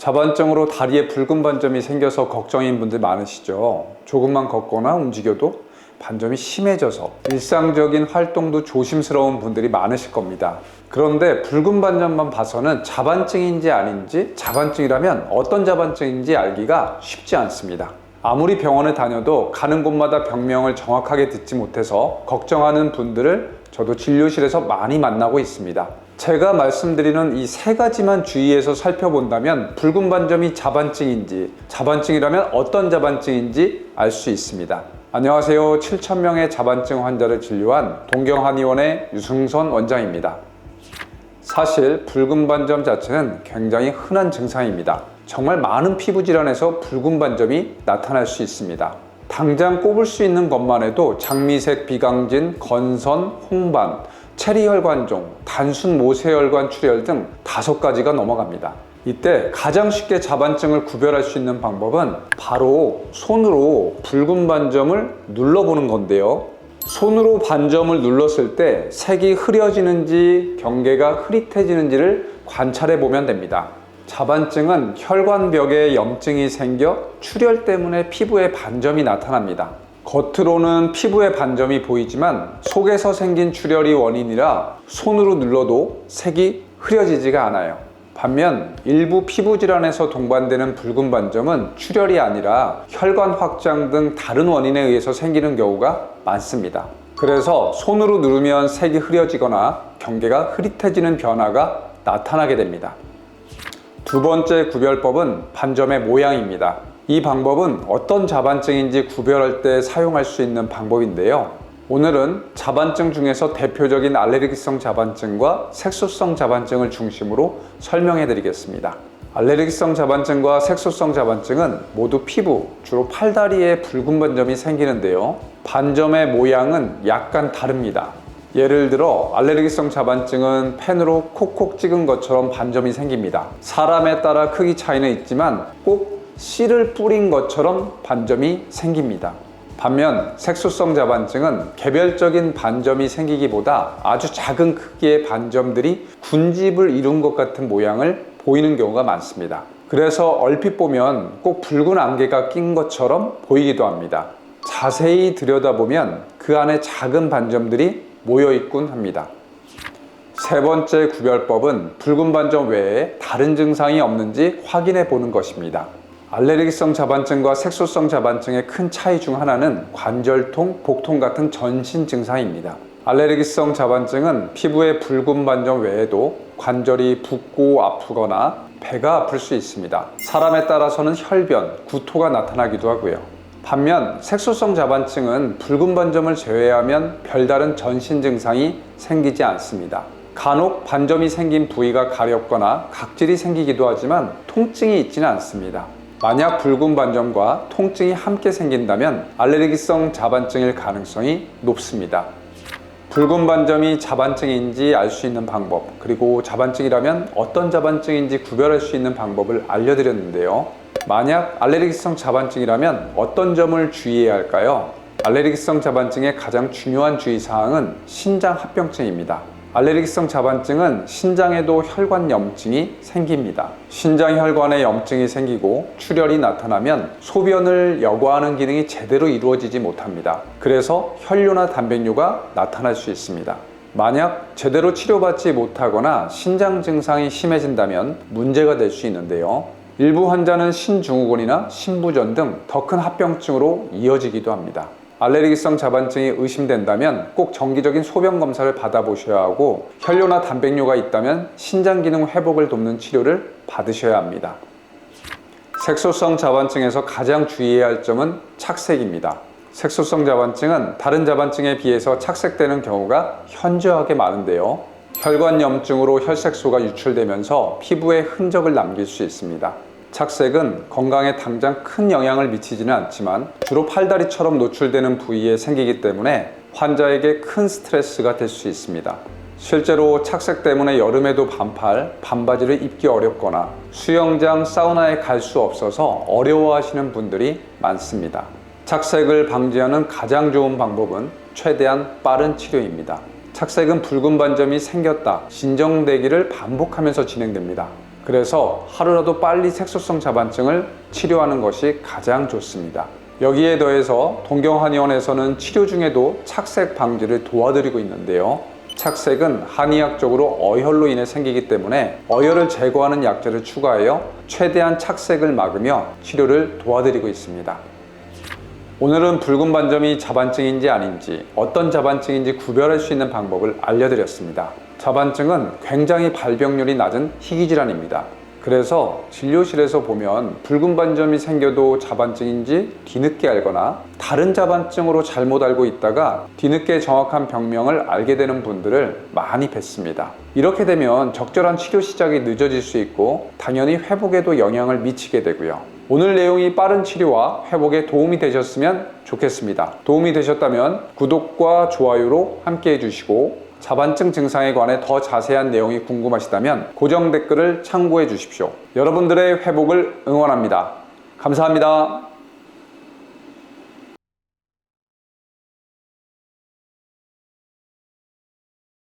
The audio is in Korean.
자반증으로 다리에 붉은 반점이 생겨서 걱정인 분들 많으시죠. 조금만 걷거나 움직여도 반점이 심해져서 일상적인 활동도 조심스러운 분들이 많으실 겁니다. 그런데 붉은 반점만 봐서는 자반증인지 아닌지, 자반증이라면 어떤 자반증인지 알기가 쉽지 않습니다. 아무리 병원에 다녀도 가는 곳마다 병명을 정확하게 듣지 못해서 걱정하는 분들을 저도 진료실에서 많이 만나고 있습니다. 제가 말씀드리는 이 세 가지만 주의해서 살펴본다면 붉은 반점이 자반증인지, 자반증이라면 어떤 자반증인지 알 수 있습니다. 안녕하세요. 7,000명의 자반증 환자를 진료한 동경한의원의 유승선 원장입니다. 사실 붉은 반점 자체는 굉장히 흔한 증상입니다. 정말 많은 피부 질환에서 붉은 반점이 나타날 수 있습니다. 당장 꼽을 수 있는 것만 해도 장미색 비강진, 건선, 홍반, 체리혈관종, 단순 모세혈관 출혈 등 5가지가 넘어갑니다. 이때 가장 쉽게 자반증을 구별할 수 있는 방법은 바로 손으로 붉은 반점을 눌러보는 건데요. 손으로 반점을 눌렀을 때 색이 흐려지는지 경계가 흐릿해지는지를 관찰해 보면 됩니다. 자반증은 혈관벽에 염증이 생겨 출혈 때문에 피부에 반점이 나타납니다. 겉으로는 피부에 반점이 보이지만 속에서 생긴 출혈이 원인이라 손으로 눌러도 색이 흐려지지가 않아요. 반면 일부 피부 질환에서 동반되는 붉은 반점은 출혈이 아니라 혈관 확장 등 다른 원인에 의해서 생기는 경우가 많습니다. 그래서 손으로 누르면 색이 흐려지거나 경계가 흐릿해지는 변화가 나타나게 됩니다. 두 번째 구별법은 반점의 모양입니다. 이 방법은 어떤 자반증인지 구별할 때 사용할 수 있는 방법인데요. 오늘은 자반증 중에서 대표적인 알레르기성 자반증과 색소성 자반증을 중심으로 설명해 드리겠습니다. 알레르기성 자반증과 색소성 자반증은 모두 피부, 주로 팔다리에 붉은 반점이 생기는데요. 반점의 모양은 약간 다릅니다. 예를 들어 알레르기성 자반증은 펜으로 콕콕 찍은 것처럼 반점이 생깁니다. 사람에 따라 크기 차이는 있지만 꼭 씨를 뿌린 것처럼 반점이 생깁니다. 반면 색소성 자반증은 개별적인 반점이 생기기보다 아주 작은 크기의 반점들이 군집을 이룬 것 같은 모양을 보이는 경우가 많습니다. 그래서 얼핏 보면 꼭 붉은 안개가 낀 것처럼 보이기도 합니다. 자세히 들여다보면 그 안에 작은 반점들이 모여 있곤 합니다. 세 번째 구별법은 붉은 반점 외에 다른 증상이 없는지 확인해 보는 것입니다. 알레르기성 자반증과 색소성 자반증의 큰 차이 중 하나는 관절통, 복통 같은 전신 증상입니다. 알레르기성 자반증은 피부의 붉은 반점 외에도 관절이 붓고 아프거나 배가 아플 수 있습니다. 사람에 따라서는 혈변, 구토가 나타나기도 하고요. 반면 색소성 자반증은 붉은 반점을 제외하면 별다른 전신 증상이 생기지 않습니다. 간혹 반점이 생긴 부위가 가렵거나 각질이 생기기도 하지만 통증이 있지는 않습니다. 만약 붉은 반점과 통증이 함께 생긴다면 알레르기성 자반증일 가능성이 높습니다. 붉은 반점이 자반증인지 알 수 있는 방법, 그리고 자반증이라면 어떤 자반증인지 구별할 수 있는 방법을 알려드렸는데요. 만약 알레르기성 자반증이라면 어떤 점을 주의해야 할까요? 알레르기성 자반증의 가장 중요한 주의사항은 신장 합병증입니다. 알레르기성 자반증은 신장에도 혈관 염증이 생깁니다. 신장 혈관에 염증이 생기고 출혈이 나타나면 소변을 여과하는 기능이 제대로 이루어지지 못합니다. 그래서 혈뇨나 단백뇨가 나타날 수 있습니다. 만약 제대로 치료받지 못하거나 신장 증상이 심해진다면 문제가 될 수 있는데요. 일부 환자는 신증후군이나 신부전 등 더 큰 합병증으로 이어지기도 합니다. 알레르기성 자반증이 의심된다면 꼭 정기적인 소변 검사를 받아보셔야 하고 혈뇨나 단백뇨가 있다면 신장 기능 회복을 돕는 치료를 받으셔야 합니다. 색소성 자반증에서 가장 주의해야 할 점은 착색입니다. 색소성 자반증은 다른 자반증에 비해서 착색되는 경우가 현저하게 많은데요. 혈관 염증으로 혈색소가 유출되면서 피부에 흔적을 남길 수 있습니다. 착색은 건강에 당장 큰 영향을 미치지는 않지만 주로 팔다리처럼 노출되는 부위에 생기기 때문에 환자에게 큰 스트레스가 될 수 있습니다. 실제로 착색 때문에 여름에도 반팔, 반바지를 입기 어렵거나 수영장, 사우나에 갈 수 없어서 어려워하시는 분들이 많습니다. 착색을 방지하는 가장 좋은 방법은 최대한 빠른 치료입니다. 착색은 붉은 반점이 생겼다, 진정되기를 반복하면서 진행됩니다. 그래서 하루라도 빨리 색소성 자반증을 치료하는 것이 가장 좋습니다. 여기에 더해서 동경한의원에서는 치료 중에도 착색 방지를 도와드리고 있는데요. 착색은 한의학적으로 어혈로 인해 생기기 때문에 어혈을 제거하는 약재를 추가하여 최대한 착색을 막으며 치료를 도와드리고 있습니다. 오늘은 붉은 반점이 자반증인지 아닌지, 어떤 자반증인지 구별할 수 있는 방법을 알려드렸습니다. 자반증은 굉장히 발병률이 낮은 희귀질환입니다. 그래서 진료실에서 보면 붉은 반점이 생겨도 자반증인지 뒤늦게 알거나 다른 자반증으로 잘못 알고 있다가 뒤늦게 정확한 병명을 알게 되는 분들을 많이 뵙습니다. 이렇게 되면 적절한 치료 시작이 늦어질 수 있고 당연히 회복에도 영향을 미치게 되고요. 오늘 내용이 빠른 치료와 회복에 도움이 되셨으면 좋겠습니다. 도움이 되셨다면 구독과 좋아요로 함께 해주시고 자반증 증상에 관해 더 자세한 내용이 궁금하시다면 고정 댓글을 참고해 주십시오. 여러분들의 회복을 응원합니다. 감사합니다.